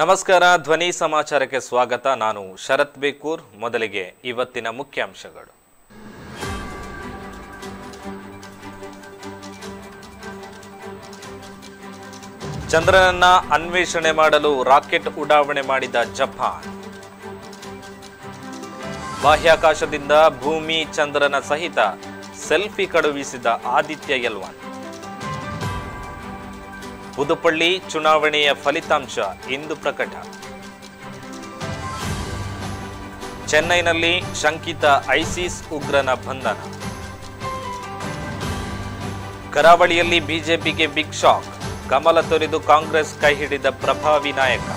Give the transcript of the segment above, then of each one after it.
ನಮಸ್ಕಾರ ಧ್ವನಿ ಸಮಾಚಾರಕ್ಕೆ ಸ್ವಾಗತ. ನಾನು ಶರತ್ ಬೇಕೂರ್. ಮೊದಲಿಗೆ ಇವತ್ತಿನ ಮುಖ್ಯಾಂಶಗಳು. ಚಂದ್ರನನ್ನ ಅನ್ವೇಷಣೆ ಮಾಡಲು ರಾಕೆಟ್ ಉಡಾವಣೆ ಮಾಡಿದ ಜಪಾನ್. ಬಾಹ್ಯಾಕಾಶದಿಂದ ಭೂಮಿ ಚಂದ್ರನ ಸಹಿತ ಸೆಲ್ಫಿ ಕಳುಹಿಸಿದ ಆದಿತ್ಯ ಎಲ್1. ಪುದುಪಳ್ಳಿ ಚುನಾವಣೆಯ ಫಲಿತಾಂಶ ಇಂದು ಪ್ರಕಟ. ಚೆನ್ನೈನಲ್ಲಿ ಶಂಕಿತ ಐಸಿಸ್ ಉಗ್ರನ ಬಂಧನ. ಕರಾವಳಿಯಲ್ಲಿ ಬಿಜೆಪಿಗೆ ಬಿಗ್ ಶಾಕ್. ಕಮಲ ತೊರೆದು ಕಾಂಗ್ರೆಸ್ ಕೈ ಹಿಡಿದ ಪ್ರಭಾವಿ ನಾಯಕ.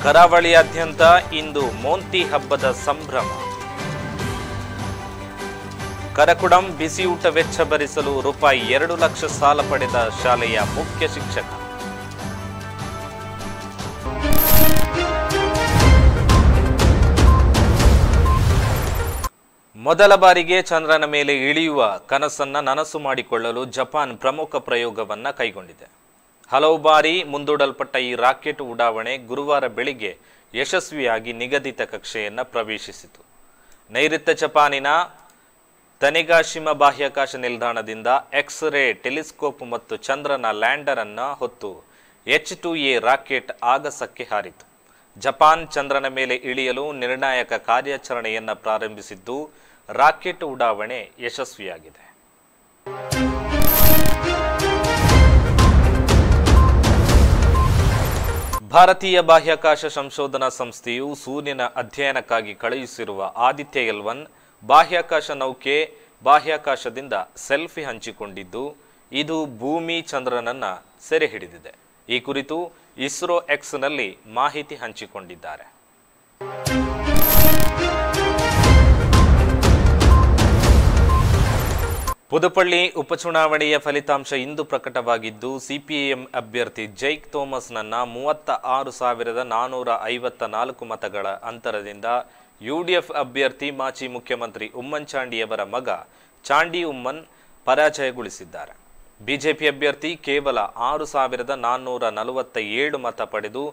ಕರಾವಳಿಯಾದ್ಯಂತ ಇಂದು ಮೋಂತಿ ಹಬ್ಬದ ಸಂಭ್ರಮ. ಕರಕುಡಂ ಬಿಸಿಯೂಟ ವೆಚ್ಚ ಭರಿಸಲು ರೂಪಾಯಿ 2 ಲಕ್ಷ ಸಾಲ ಪಡೆದ ಶಾಲೆಯ ಮುಖ್ಯ ಶಿಕ್ಷಕ. ಮೊದಲ ಬಾರಿಗೆ ಚಂದ್ರನ ಮೇಲೆ ಇಳಿಯುವ ಕನಸನ್ನ ನನಸು ಮಾಡಿಕೊಳ್ಳಲು ಜಪಾನ್ ಪ್ರಮುಖ ಪ್ರಯೋಗವನ್ನ ಕೈಗೊಂಡಿದೆ. ಹಲವು ಬಾರಿ ಮುಂದೂಡಲ್ಪಟ್ಟ ಈ ರಾಕೆಟ್ ಉಡಾವಣೆ ಗುರುವಾರ ಬೆಳಿಗ್ಗೆ ಯಶಸ್ವಿಯಾಗಿ ನಿಗದಿತ ಕಕ್ಷೆಯನ್ನ ಪ್ರವೇಶಿಸಿತು. ನೈಋತ್ಯ ಜಪಾನಿನ ತನೆಗಾಶಿಮಾ ಬಾಹ್ಯಾಕಾಶ ನಿಲ್ದಾಣದಿಂದ ಎಕ್ಸ್-ರೇ ಟೆಲಿಸ್ಕೋಪ್ ಮತ್ತು ಚಂದ್ರನ ಲ್ಯಾಂಡರ್ ಅನ್ನ ಹೊತ್ತು H-2A ರಾಕೆಟ್ ಆಗಸಕ್ಕೆ ಹಾರಿತು. ಜಪಾನ್ ಚಂದ್ರನ ಮೇಲೆ ಇಳಿಯಲು ನಿರ್ಣಾಯಕ ಕಾರ್ಯಾಚರಣೆಯನ್ನ ಪ್ರಾರಂಭಿಸಿದ್ದು ರಾಕೆಟ್ ಉಡಾವಣೆ ಯಶಸ್ವಿಯಾಗಿದೆ. ಭಾರತೀಯ ಬಾಹ್ಯಾಕಾಶ ಸಂಶೋಧನಾ ಸಂಸ್ಥೆಯು ಸೂರ್ಯನ ಅಧ್ಯಯನಕ್ಕಾಗಿ ಕಳುಹಿಸಿರುವ ಆದಿತ್ಯ ಎಲ್1 ಬಾಹ್ಯಾಕಾಶ ನೌಕೆ ಬಾಹ್ಯಾಕಾಶದಿಂದ ಸೆಲ್ಫಿ ಹಂಚಿಕೊಂಡಿದ್ದು ಇದು ಭೂಮಿ ಚಂದ್ರನನ್ನ ಸೆರೆ ಹಿಡಿದಿದೆ. ಈ ಕುರಿತು ಇಸ್ರೋ ಎಕ್ಸ್ನಲ್ಲಿ ಮಾಹಿತಿ ಹಂಚಿಕೊಂಡಿದ್ದಾರೆ. ಪುದುಪಳ್ಳಿ ಉಪಚುನಾವಣೆಯ ಫಲಿತಾಂಶ ಇಂದು ಪ್ರಕಟವಾಗಿದ್ದು ಸಿಪಿಎಂ ಅಭ್ಯರ್ಥಿ ಜೈಕ್ ಥೋಮಸ್ನನ್ನ 36,454 ಮತಗಳ ಅಂತರದಿಂದ ಯುಡಿಎಫ್ ಅಭ್ಯರ್ಥಿ ಮಾಜಿ ಮುಖ್ಯಮಂತ್ರಿ ಉಮ್ಮನ್ ಚಾಂಡಿಯವರ ಮಗ ಚಾಂಡಿ ಉಮ್ಮನ್ ಪರಾಜಯಗೊಳಿಸಿದ್ದಾರೆ. ಬಿಜೆಪಿ ಅಭ್ಯರ್ಥಿ ಕೇವಲ 6,447 ಮತ ಪಡೆದು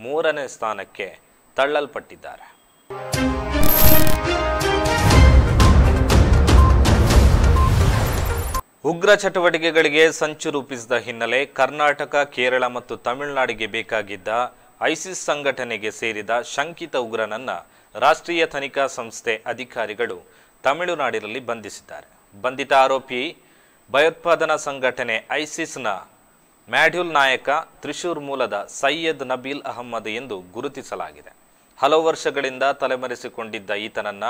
3ನೇ ಸ್ಥಾನಕ್ಕೆ ತಳ್ಳಲ್ಪಟ್ಟಿದ್ದಾರೆ. ಉಗ್ರ ಚಟುವಟಿಕೆಗಳಿಗೆ ಸಂಚು ರೂಪಿಸಿದ ಹಿನ್ನೆಲೆ ಕರ್ನಾಟಕ, ಕೇರಳ ಮತ್ತು ತಮಿಳುನಾಡಿಗೆ ಬೇಕಾಗಿದ್ದ ಐಸಿಸ್ ಸಂಘಟನೆಗೆ ಸೇರಿದ ಶಂಕಿತ ಉಗ್ರನನ್ನ ರಾಷ್ಟ್ರೀಯ ತನಿಖಾ ಸಂಸ್ಥೆ ಅಧಿಕಾರಿಗಳು ತಮಿಳುನಾಡಿನಲ್ಲಿ ಬಂಧಿಸಿದ್ದಾರೆ. ಬಂಧಿತ ಆರೋಪಿ ಭಯೋತ್ಪಾದನಾ ಸಂಘಟನೆ ಐಸಿಸ್ನ ಮ್ಯಾಡ್ಯೂಲ್ ನಾಯಕ ತ್ರಿಶೂರ್ ಮೂಲದ ಸೈಯದ್ ನಬೀಲ್ ಅಹಮ್ಮದ್ ಎಂದು ಗುರುತಿಸಲಾಗಿದೆ. ಹಲವು ವರ್ಷಗಳಿಂದ ತಲೆಮರೆಸಿಕೊಂಡಿದ್ದ ಈತನನ್ನ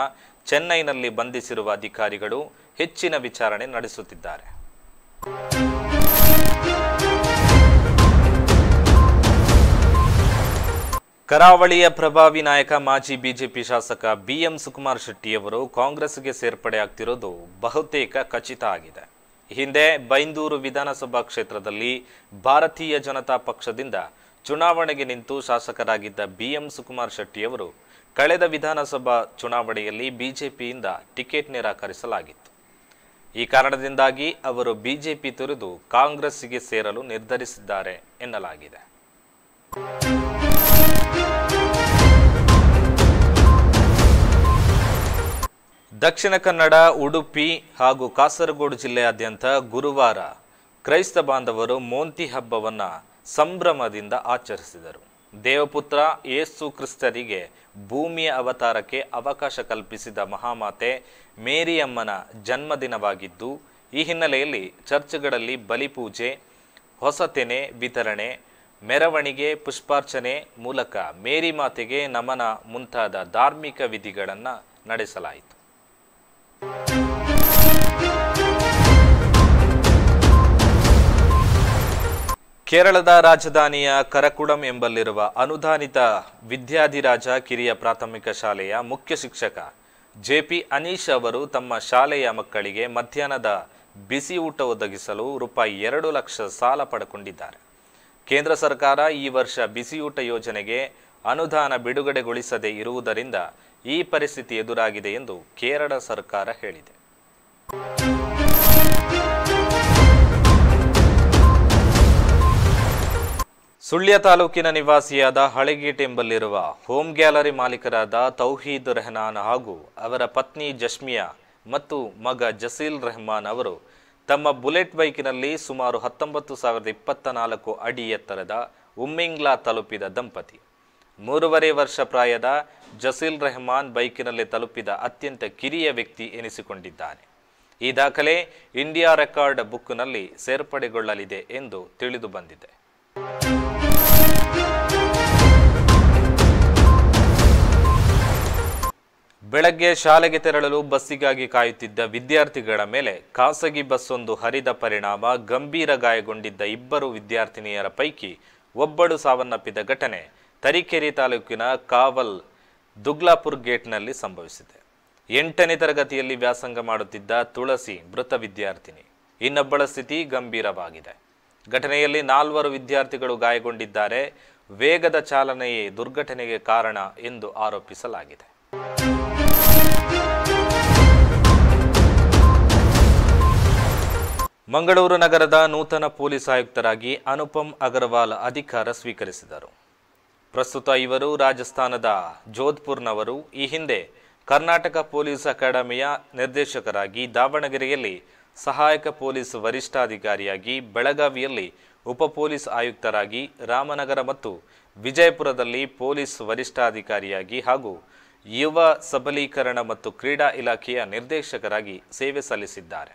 ಚೆನ್ನೈನಲ್ಲಿ ಬಂಧಿಸಿರುವ ಅಧಿಕಾರಿಗಳು ಹೆಚ್ಚಿನ ವಿಚಾರಣೆ ನಡೆಸುತ್ತಿದ್ದಾರೆ. ಕರಾವಳಿಯ ಪ್ರಭಾವಿ ನಾಯಕ ಮಾಜಿ ಬಿಜೆಪಿ ಶಾಸಕ BM ಸುಕುಮಾರ್ ಶೆಟ್ಟಿಯವರು ಕಾಂಗ್ರೆಸ್ಗೆ ಸೇರ್ಪಡೆಯಾಗ್ತಿರೋದು ಬಹುತೇಕ ಖಚಿತ ಆಗಿದೆ. ಹಿಂದೆ ಬೈಂದೂರು ವಿಧಾನಸಭಾ ಕ್ಷೇತ್ರದಲ್ಲಿ ಭಾರತೀಯ ಜನತಾ ಪಕ್ಷದಿಂದ ಚುನಾವಣೆಗೆ ನಿಂತು ಶಾಸಕರಾಗಿದ್ದ BM ಸುಕುಮಾರ್ ಶೆಟ್ಟಿಯವರು ಕಳೆದ ವಿಧಾನಸಭಾ ಚುನಾವಣೆಯಲ್ಲಿ ಬಿಜೆಪಿಯಿಂದ ಟಿಕೆಟ್ ನಿರಾಕರಿಸಲಾಗಿತ್ತು. ಈ ಕಾರಣದಿಂದಾಗಿ ಅವರು ಬಿಜೆಪಿ ತೊರೆದು ಕಾಂಗ್ರೆಸ್ಸಿಗೆ ಸೇರಲು ನಿರ್ಧರಿಸಿದ್ದಾರೆ ಎನ್ನಲಾಗಿದೆ. ದಕ್ಷಿಣ ಕನ್ನಡ, ಉಡುಪಿ ಹಾಗೂ ಕಾಸರಗೋಡು ಜಿಲ್ಲೆಯಾದ್ಯಂತ ಗುರುವಾರ ಕ್ರೈಸ್ತ ಬಾಂಧವರು ಮೋಂತಿ ಹಬ್ಬವನ್ನ ಸಂಭ್ರಮದಿಂದ ಆಚರಿಸಿದರು. ದೇವಪುತ್ರ ಯೇಸು ಕ್ರಿಸ್ತರಿಗೆ ಭೂಮಿಯ ಅವತಾರಕ್ಕೆ ಅವಕಾಶ ಕಲ್ಪಿಸಿದ ಮಹಾಮಾತೆ ಮೇರಿಯಮ್ಮನ ಜನ್ಮದಿನವಾಗಿದ್ದು, ಈ ಹಿನ್ನೆಲೆಯಲ್ಲಿ ಚರ್ಚ್ಗಳಲ್ಲಿ ಬಲಿಪೂಜೆ, ಹೊಸ ತೆನೆ ವಿತರಣೆ, ಮೆರವಣಿಗೆ, ಪುಷ್ಪಾರ್ಚನೆ ಮೂಲಕ ಮೇರಿ ಮಾತೆಗೆ ನಮನ ಮುಂತಾದ ಧಾರ್ಮಿಕ ವಿಧಿಗಳನ್ನು ನಡೆಸಲಾಯಿತು. ಕೇರಳದ ರಾಜಧಾನಿಯ ಕರಕುಡಂ ಎಂಬಲ್ಲಿರುವ ಅನುದಾನಿತ ವಿದ್ಯಾಧಿರಾಜ ಕಿರಿಯ ಪ್ರಾಥಮಿಕ ಶಾಲೆಯ ಮುಖ್ಯ ಶಿಕ್ಷಕ JP ಅನೀಶ್ ಅವರು ತಮ್ಮ ಶಾಲೆಯ ಮಕ್ಕಳಿಗೆ ಮಧ್ಯಾಹ್ನದ ಬಿಸಿ ಊಟ ಒದಗಿಸಲು ರೂಪಾಯಿ 2 ಲಕ್ಷ ಸಾಲ ಪಡೆದುಕೊಂಡಿದ್ದಾರೆ. ಕೇಂದ್ರ ಸರ್ಕಾರ ಈ ವರ್ಷ ಬಿಸಿಯೂಟ ಯೋಜನೆಗೆ ಅನುದಾನ ಬಿಡುಗಡೆಗೊಳಿಸದೇ ಇರುವುದರಿಂದ ಈ ಪರಿಸ್ಥಿತಿ ಎದುರಾಗಿದೆ ಎಂದು ಕೇರಳ ಸರ್ಕಾರ ಹೇಳಿದೆ. ಸುಳ್ಯ ತಾಲೂಕಿನ ನಿವಾಸಿಯಾದ ಹಳೆಗೇಟ್ ಎಂಬಲ್ಲಿರುವ ಹೋಮ್ ಗ್ಯಾಲರಿ ಮಾಲೀಕರಾದ ತೌಹೀದ್ ರೆಹನಾನ್ ಹಾಗೂ ಅವರ ಪತ್ನಿ ಜಸ್ಮಿಯಾ ಮತ್ತು ಮಗ ಜಸೀಲ್ ರೆಹಮಾನ್ ಅವರು ತಮ್ಮ ಬುಲೆಟ್ ಬೈಕಿನಲ್ಲಿ ಸುಮಾರು 19,024 ಅಡಿ ಎತ್ತರದ ಉಮ್ಮಿಂಗ್ಲಾ ತಲುಪಿದ ದಂಪತಿ. 3.5 ವರ್ಷ ಪ್ರಾಯದ ಜಸೀಲ್ ರೆಹಮಾನ್ ಬೈಕಿನಲ್ಲಿ ತಲುಪಿದ ಅತ್ಯಂತ ಕಿರಿಯ ವ್ಯಕ್ತಿ ಎನಿಸಿಕೊಂಡಿದ್ದಾನೆ. ಈ ದಾಖಲೆ ಇಂಡಿಯಾ ರೆಕಾರ್ಡ್ ಬುಕ್ನಲ್ಲಿ ಸೇರ್ಪಡೆಗೊಳ್ಳಲಿದೆ ಎಂದು ತಿಳಿದು ಬಂದಿದೆ. ಬೆಳಗ್ಗೆ ಶಾಲೆಗೆ ತೆರಳಲು ಬಸ್ಸಿಗಾಗಿ ಕಾಯುತ್ತಿದ್ದ ವಿದ್ಯಾರ್ಥಿಗಳ ಮೇಲೆ ಖಾಸಗಿ ಬಸ್ಸೊಂದು ಹರಿದ ಪರಿಣಾಮ ಗಂಭೀರ ಗಾಯಗೊಂಡಿದ್ದ 2 ವಿದ್ಯಾರ್ಥಿನಿಯರ ಪೈಕಿ ಒಬ್ಬಳು ಸಾವನ್ನಪ್ಪಿದ ಘಟನೆ ತರೀಕೆರೆ ತಾಲೂಕಿನ ಕಾವಲ್ ದುಗ್ಲಾಪುರ್ ಗೇಟ್ನಲ್ಲಿ ಸಂಭವಿಸಿದೆ. 8ನೇ ತರಗತಿಯಲ್ಲಿ ವ್ಯಾಸಂಗ ಮಾಡುತ್ತಿದ್ದ ತುಳಸಿ ಮೃತ ವಿದ್ಯಾರ್ಥಿನಿ. ಇನ್ನೊಬ್ಬಳ ಸ್ಥಿತಿ ಗಂಭೀರವಾಗಿದೆ. ಘಟನೆಯಲ್ಲಿ 4 ವಿದ್ಯಾರ್ಥಿಗಳು ಗಾಯಗೊಂಡಿದ್ದಾರೆ. ವೇಗದ ಚಾಲನೆಯೇ ದುರ್ಘಟನೆಗೆ ಕಾರಣ ಎಂದು ಆರೋಪಿಸಲಾಗಿದೆ. ಮಂಗಳೂರು ನಗರದ ನೂತನ ಪೊಲೀಸ್ ಆಯುಕ್ತರಾಗಿ ಅನುಪಮ್ ಅಗರ್ವಾಲ್ ಅಧಿಕಾರ ಸ್ವೀಕರಿಸಿದರು. ಪ್ರಸ್ತುತ ಇವರು ರಾಜಸ್ಥಾನದ ಜೋಧ್ಪುರ್ನವರು. ಈ ಹಿಂದೆ ಕರ್ನಾಟಕ ಪೊಲೀಸ್ ಅಕಾಡೆಮಿಯ ನಿರ್ದೇಶಕರಾಗಿ, ದಾವಣಗೆರೆಯಲ್ಲಿ ಸಹಾಯಕ ಪೊಲೀಸ್ ವರಿಷ್ಠಾಧಿಕಾರಿಯಾಗಿ, ಬೆಳಗಾವಿಯಲ್ಲಿ ಉಪ ಪೊಲೀಸ್ ಆಯುಕ್ತರಾಗಿ, ರಾಮನಗರ ಮತ್ತು ವಿಜಯಪುರದಲ್ಲಿ ಪೊಲೀಸ್ ವರಿಷ್ಠಾಧಿಕಾರಿಯಾಗಿ ಹಾಗೂ ಯುವ ಸಬಲೀಕರಣ ಮತ್ತು ಕ್ರೀಡಾ ಇಲಾಖೆಯ ನಿರ್ದೇಶಕರಾಗಿ ಸೇವೆ ಸಲ್ಲಿಸಿದ್ದಾರೆ.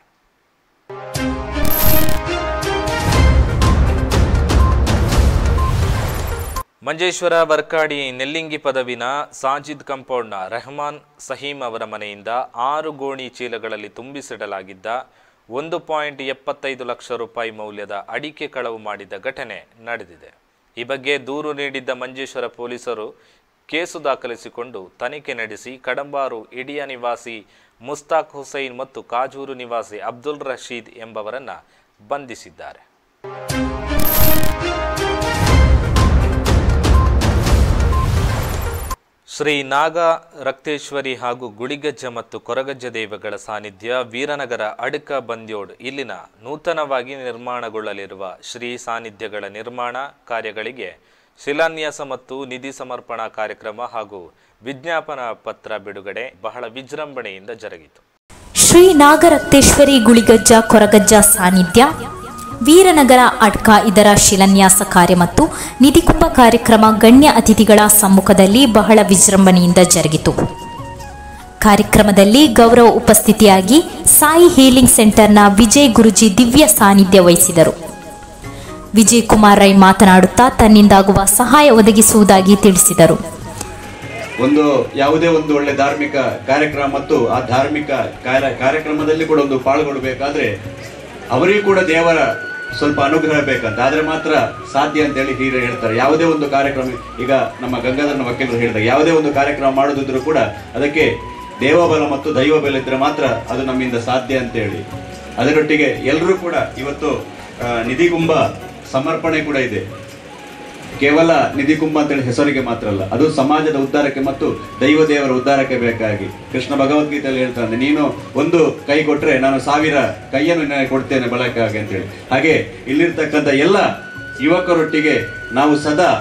ಮಂಜೇಶ್ವರ ವರ್ಕಾಡಿ ನೆಲ್ಲಿಂಗಿ ಪದವಿನ ಸಾಜಿದ್ ಕಂಪೌಂಡ್ನ ರೆಹಮಾನ್ ಸಹೀಂ ಅವರ ಮನೆಯಿಂದ 6 ಗೋಣಿ ಚೀಲಗಳಲ್ಲಿ ತುಂಬಿಸಿಡಲಾಗಿದ್ದ 1.75 ಲಕ್ಷ ರೂಪಾಯಿ ಮೌಲ್ಯದ ಅಡಿಕೆ ಕಳವು ಮಾಡಿದ ಘಟನೆ ನಡೆದಿದೆ. ಈ ಬಗ್ಗೆ ದೂರು ನೀಡಿದ್ದ ಮಂಜೇಶ್ವರ ಪೊಲೀಸರು ಕೇಸು ದಾಖಲಿಸಿಕೊಂಡು ತನಿಖೆ ನಡೆಸಿ ಕಡಂಬಾರು ಇಡಿಯ ನಿವಾಸಿ ಮುಸ್ತಾಕ್ ಹುಸೈನ್ ಮತ್ತು ಕಾಜೂರು ನಿವಾಸಿ ಅಬ್ದುಲ್ ರಶೀದ್ ಎಂಬವರನ್ನು ಬಂಧಿಸಿದ್ದಾರೆ. ಶ್ರೀ ನಾಗ ರಕ್ತೇಶ್ವರಿ ಹಾಗೂ ಗುಳಿಗಜ್ಜ ಮತ್ತು ಕೊರಗಜ್ಜ ದೇವಗಳ ಸಾನ್ನಿಧ್ಯ ವೀರನಗರ ಅಡಕ ಬಂದ್ಯೋಡ್ ಇಲ್ಲಿನ ನೂತನವಾಗಿ ನಿರ್ಮಾಣಗೊಳ್ಳಲಿರುವ ಶ್ರೀ ಸಾನ್ನಿಧ್ಯಗಳ ನಿರ್ಮಾಣ ಕಾರ್ಯಗಳಿಗೆ ಶಿಲಾನ್ಯಾಸ ಮತ್ತು ನಿಧಿ ಸಮರ್ಪಣಾ ಕಾರ್ಯಕ್ರಮ ಹಾಗೂ ವಿಜ್ಞಾಪನಾ ಪತ್ರ ಬಿಡುಗಡೆ ಬಹಳ ವಿಜೃಂಭಣೆಯಿಂದ ಜರುಗಿತು. ಶ್ರೀ ನಾಗರಕ್ತೇಶ್ವರಿ ಗುಳಿಗಜ್ಜ ಕೊರಗಜ್ಜ ಸಾನ್ನಿಧ್ಯ ವೀರನಗರ ಅಡ್ಕ ಇದರ ಶಿಲಾನ್ಯಾಸ ಕಾರ್ಯ ಮತ್ತು ನಿಧಿಕುಂಭ ಕಾರ್ಯಕ್ರಮ ಗಣ್ಯ ಅತಿಥಿಗಳ ಸಮ್ಮುಖದಲ್ಲಿ ಬಹಳ ವಿಜೃಂಭಣೆಯಿಂದ ಜರುಗಿತು. ಕಾರ್ಯಕ್ರಮದಲ್ಲಿ ಗೌರವ ಉಪಸ್ಥಿತಿಯಾಗಿ ಸಾಯಿ ಹೀಲಿಂಗ್ ಸೆಂಟರ್ನ ವಿಜಯ್ ಗುರುಜಿ ದಿವ್ಯ ಸಾನ್ನಿಧ್ಯ ವಹಿಸಿದರು. ವಿಜಯ್ ಕುಮಾರ್ ರೈ ಮಾತನಾಡುತ್ತಾ ತನ್ನಿಂದಾಗುವ ಸಹಾಯ ಒದಗಿಸುವುದಾಗಿ ತಿಳಿಸಿದರು. ಯಾವುದೇ ಒಂದು ಒಳ್ಳೆ ಧಾರ್ಮಿಕ ಕಾರ್ಯಕ್ರಮ ಮತ್ತು ಆ ಧಾರ್ಮಿಕ ಕಾರ್ಯಕ್ರಮದಲ್ಲಿ ಕೂಡ ಒಂದು ಪಾಲ್ಗೊಳ್ಳಬೇಕಾದ್ರೆ ಅವರಿಗೂ ಕೂಡ ದೇವರ ಸ್ವಲ್ಪ ಅನುಗ್ರಹ ಬೇಕಂತ, ಆದ್ರೆ ಮಾತ್ರ ಸಾಧ್ಯ ಅಂತ ಹೇಳಿ ಹಿರಿಯರು ಹೇಳ್ತಾರೆ. ಯಾವುದೇ ಒಂದು ಕಾರ್ಯಕ್ರಮ, ಈಗ ನಮ್ಮ ಗಂಗಾಧರನ ವಕೀಲರು ಹೇಳಿದಾಗ ಯಾವುದೇ ಒಂದು ಕಾರ್ಯಕ್ರಮ ಮಾಡೋದಿದ್ರು ಕೂಡ ಅದಕ್ಕೆ ದೇವಬಲ ಮತ್ತು ದೈವಬಲ ಇದ್ರೆ ಮಾತ್ರ ಅದು ನಮ್ಮಿಂದ ಸಾಧ್ಯ ಅಂತ ಹೇಳಿ, ಅದರೊಟ್ಟಿಗೆ ಎಲ್ಲರೂ ಕೂಡ ಇವತ್ತು ನಿಧಿಕುಂಭ ಸಮರ್ಪಣೆ ಕೂಡ ಇದೆ. ಕೇವಲ ನಿಧಿಕುಂಭ ಅಂತೇಳಿ ಹೆಸರಿಗೆ ಮಾತ್ರ ಅಲ್ಲ, ಅದು ಸಮಾಜದ ಉದ್ಧಾರಕ್ಕೆ ಮತ್ತು ದೈವ ದೇವರ ಉದ್ಧಾರಕ್ಕೆ ಬೇಕಾಗಿ. ಕೃಷ್ಣ ಭಗವದ್ಗೀತೆಯಲ್ಲಿ ಹೇಳ್ತಾನೆ, ನೀನು ಒಂದು ಕೈ ಕೊಟ್ರೆ ನಾನು 1000 ಕೈಯನ್ನು ಕೊಡ್ತೇನೆ ಬಳಕೆಯಾಗಿ ಅಂತೇಳಿ. ಹಾಗೆ ಇಲ್ಲಿರ್ತಕ್ಕಂಥ ಎಲ್ಲ ಯುವಕರೊಟ್ಟಿಗೆ ನಾವು ಸದಾ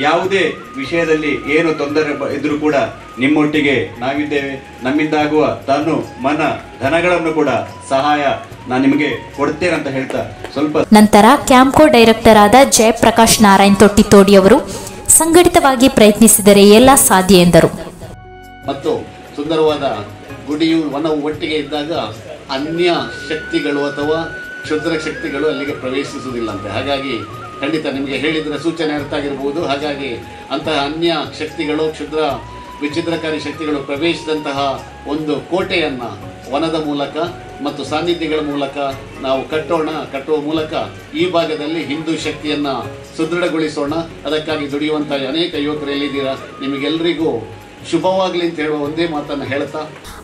ಯಾವುದೇ ವಿಷಯದಲ್ಲಿ ಏನು ತೊಂದರೆ ಇದ್ರೂ ಕೂಡ ನಿಮ್ಮೊಟ್ಟಿಗೆ ನಾವಿದ್ದೇವೆ. ನಮ್ಮಿಂದಾಗುವ ತನು ಮನ ಧನಗಳನ್ನು ಕೂಡ ಸಹಾಯ ನಾನು ನಿಮಗೆ ಕೊಡ್ತೇನೆ ಅಂತ ಹೇಳ್ತಾ ಸ್ವಲ್ಪ ನಂತರ ಕ್ಯಾಂಪ್ಕೋ ಡೈರೆಕ್ಟರ್ ಆದ ಜಯಪ್ರಕಾಶ್ ನಾರಾಯಣ್ ತೊಟ್ಟಿತೋಡಿ ಅವರು ಸಂಘಟಿತವಾಗಿ ಪ್ರಯತ್ನಿಸಿದರೆ ಎಲ್ಲ ಸಾಧ್ಯ ಎಂದರು. ಮತ್ತು ಸುಂದರವಾದ ಗುಡಿಯು ವನವು ಒಟ್ಟಿಗೆ ಇದ್ದಾಗ ಅನ್ಯ ಶಕ್ತಿಗಳು ಅಥವಾ ಕ್ಷುದ್ರ ಶಕ್ತಿಗಳು ಅಲ್ಲಿಗೆ ಪ್ರವೇಶಿಸುವುದಿಲ್ಲಂತೆ. ಹಾಗಾಗಿ ಖಂಡಿತ ನಿಮಗೆ ಹೇಳಿದರೆ ಸೂಚನೆ ಅರ್ಥ ಆಗಿರಬಹುದು. ಹಾಗಾಗಿ ಅಂತಹ ಅನ್ಯ ಶಕ್ತಿಗಳು, ಕ್ಷುದ್ರ ವಿಚಿತ್ರಕಾರಿ ಶಕ್ತಿಗಳು ಪ್ರವೇಶಿಸಿದಂತಹ ಒಂದು ಕೋಟೆಯನ್ನು ವನದ ಮೂಲಕ ಮತ್ತು ಸಾನ್ನಿಧ್ಯಗಳ ಮೂಲಕ ನಾವು ಕಟ್ಟುವ ಮೂಲಕ ಈ ಭಾಗದಲ್ಲಿ ಹಿಂದೂ ಶಕ್ತಿಯನ್ನು ಸುದೃಢಗೊಳಿಸೋಣ. ಅದಕ್ಕಾಗಿ ದುಡಿಯುವಂತಹ ಅನೇಕ ಯುವಕರು ಎಲ್ಲಿದ್ದೀರಾ, ನಿಮಗೆಲ್ಲರಿಗೂ ಶುಭವಾಗಲಿ ಅಂತ ಹೇಳುವ ಒಂದೇ ಮಾತನ್ನು ಹೇಳ್ತಾ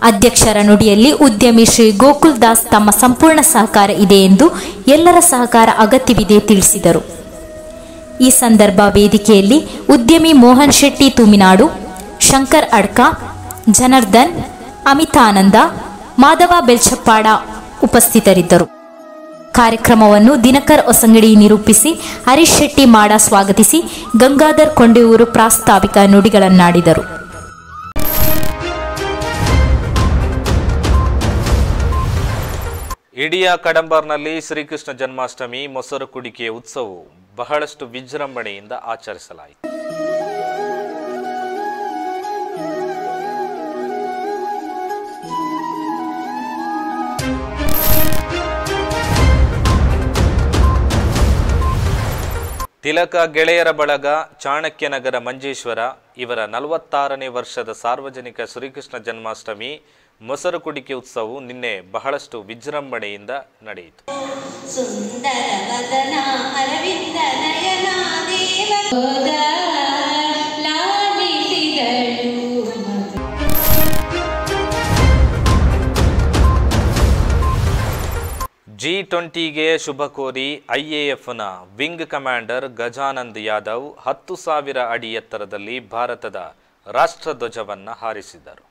ಅಧ್ಯಕ್ಷರ ನುಡಿಯಲ್ಲಿ ಉದ್ಯಮಿ ಶ್ರೀ ಗೋಕುಲ್ ದಾಸ್ ತಮ್ಮ ಸಂಪೂರ್ಣ ಸಹಕಾರ ಇದೆ ಎಂದು ಎಲ್ಲರ ಸಹಕಾರ ಅಗತ್ಯವಿದೆ ತಿಳಿಸಿದರು. ಈ ಸಂದರ್ಭ ವೇದಿಕೆಯಲ್ಲಿ ಉದ್ಯಮಿ ಮೋಹನ್ ಶೆಟ್ಟಿ ತೂಮಿನಾಡು, ಶಂಕರ್ ಅಡ್ಕ, ಜನಾರ್ದನ್, ಅಮಿತಾನಂದ, ಮಾಧವ ಬೆಲ್ಚಪ್ಪಾಡ ಉಪಸ್ಥಿತರಿದ್ದರು. ಕಾರ್ಯಕ್ರಮವನ್ನು ದಿನಕರ್ ಹೊಸಂಗಡಿ ನಿರೂಪಿಸಿ ಹರೀಶ್ ಶೆಟ್ಟಿ ಮಾಡ ಸ್ವಾಗತಿಸಿ ಗಂಗಾಧರ್ ಕೊಂಡೆಯೂರು ಪ್ರಾಸ್ತಾವಿಕ ನುಡಿಗಳನ್ನಾಡಿದರು. ಇಡಿಯ ಕಡಂಬರ್ನಲ್ಲಿ ಶ್ರೀಕೃಷ್ಣ ಜನ್ಮಾಷ್ಟಮಿ ಮೊಸರು ಕುಡಿಕೆ ಉತ್ಸವವು ಬಹಳಷ್ಟು ವಿಜೃಂಭಣೆಯಿಂದ ಆಚರಿಸಲಾಯಿತು. ತಿಲಕ ಗೆಳೆಯರ ಬಳಗ ಚಾಣಕ್ಯನಗರ ಮಂಜೇಶ್ವರ ಇವರ 46ನೇ ವರ್ಷದ ಸಾರ್ವಜನಿಕ ಶ್ರೀಕೃಷ್ಣ ಜನ್ಮಾಷ್ಟಮಿ ಮೊಸರು ಕುಡಿಕೆ ಉತ್ಸವವು ನಿನ್ನೆ ಬಹಳಷ್ಟು ವಿಜೃಂಭಣೆಯಿಂದ ನಡೆಯಿತು. G20ಗೆ ಶುಭ ಕೋರಿ IAFನ ವಿಂಗ್ ಕಮಾಂಡರ್ ಗಜಾನಂದ್ ಯಾದವ್ 10,000 ಅಡಿ ಎತ್ತರದಲ್ಲಿ ಭಾರತದ ರಾಷ್ಟ್ರಧ್ವಜವನ್ನು ಹಾರಿಸಿದರು.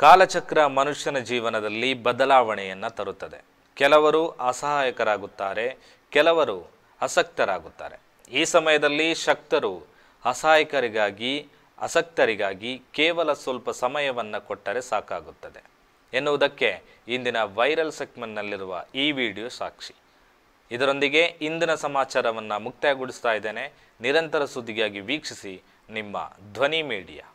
ಕಾಲಚಕ್ರ ಮನುಷ್ಯನ ಜೀವನದಲ್ಲಿ ಬದಲಾವಣೆಯನ್ನು ತರುತ್ತದೆ. ಕೆಲವರು ಅಸಹಾಯಕರಾಗುತ್ತಾರೆ, ಕೆಲವರು ಆಸಕ್ತರಾಗುತ್ತಾರೆ. ಈ ಸಮಯದಲ್ಲಿ ಶಕ್ತರು ಆಸಕ್ತರಿಗಾಗಿ ಕೇವಲ ಸ್ವಲ್ಪ ಸಮಯವನ್ನು ಕೊಟ್ಟರೆ ಸಾಕಾಗುತ್ತದೆ ಎನ್ನುವುದಕ್ಕೆ ಇಂದಿನ ವೈರಲ್ ಸೆಗ್ಮೆಂಟ್ನಲ್ಲಿರುವ ಈ ವಿಡಿಯೋ ಸಾಕ್ಷಿ. ಇದರೊಂದಿಗೆ ಇಂದಿನ ಸಮಾಚಾರವನ್ನು ಮುಕ್ತಾಯಗೊಳಿಸ್ತಾ ಇದ್ದೇನೆ. ನಿರಂತರ ಸುದ್ದಿಗಾಗಿ ವೀಕ್ಷಿಸಿ ನಿಮ್ಮ ಧ್ವನಿ ಮೀಡಿಯಾ.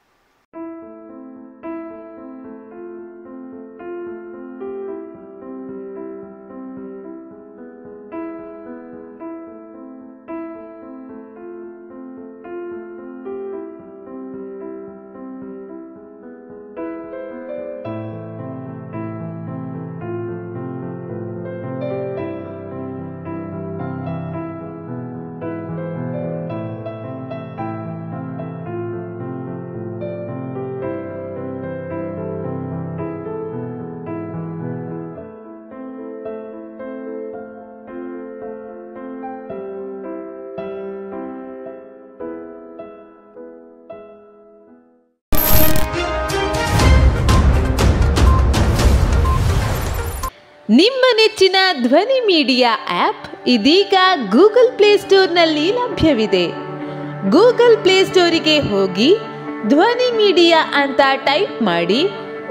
ನಿಮ್ಮ ನೆಚ್ಚಿನ ಧ್ವನಿ ಮೀಡಿಯಾ ಆಪ್ ಇದೀಗ ಗೂಗಲ್ ಪ್ಲೇಸ್ಟೋರ್ನಲ್ಲಿ ಲಭ್ಯವಿದೆ. ಗೂಗಲ್ ಪ್ಲೇಸ್ಟೋರಿಗೆ ಹೋಗಿ ಧ್ವನಿ ಮೀಡಿಯಾ ಅಂತ ಟೈಪ್ ಮಾಡಿ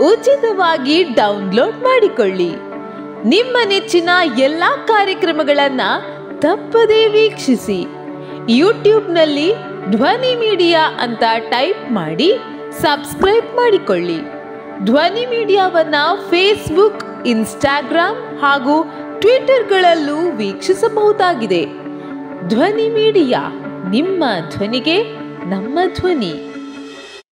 ಉಚಿತವಾಗಿ ಡೌನ್ಲೋಡ್ ಮಾಡಿಕೊಳ್ಳಿ. ನಿಮ್ಮ ನೆಚ್ಚಿನ ಎಲ್ಲ ಕಾರ್ಯಕ್ರಮಗಳನ್ನು ತಪ್ಪದೇ ವೀಕ್ಷಿಸಿ. ಯೂಟ್ಯೂಬ್ನಲ್ಲಿ ಧ್ವನಿ ಮೀಡಿಯಾ ಅಂತ ಟೈಪ್ ಮಾಡಿ ಸಬ್ಸ್ಕ್ರೈಬ್ ಮಾಡಿಕೊಳ್ಳಿ. ಧ್ವನಿ ಮೀಡಿಯಾವನ್ನು ಫೇಸ್ಬುಕ್, ಇನ್ಸ್ಟಾಗ್ರಾಮ್ ಹಾಗೂ ಟ್ವಿಟರ್ಗಳಲ್ಲೂ ವೀಕ್ಷಿಸಬಹುದಾಗಿದೆ. ಧ್ವನಿ ಮೀಡಿಯಾ, ನಿಮ್ಮ ಧ್ವನಿಗೆ ನಮ್ಮ ಧ್ವನಿ.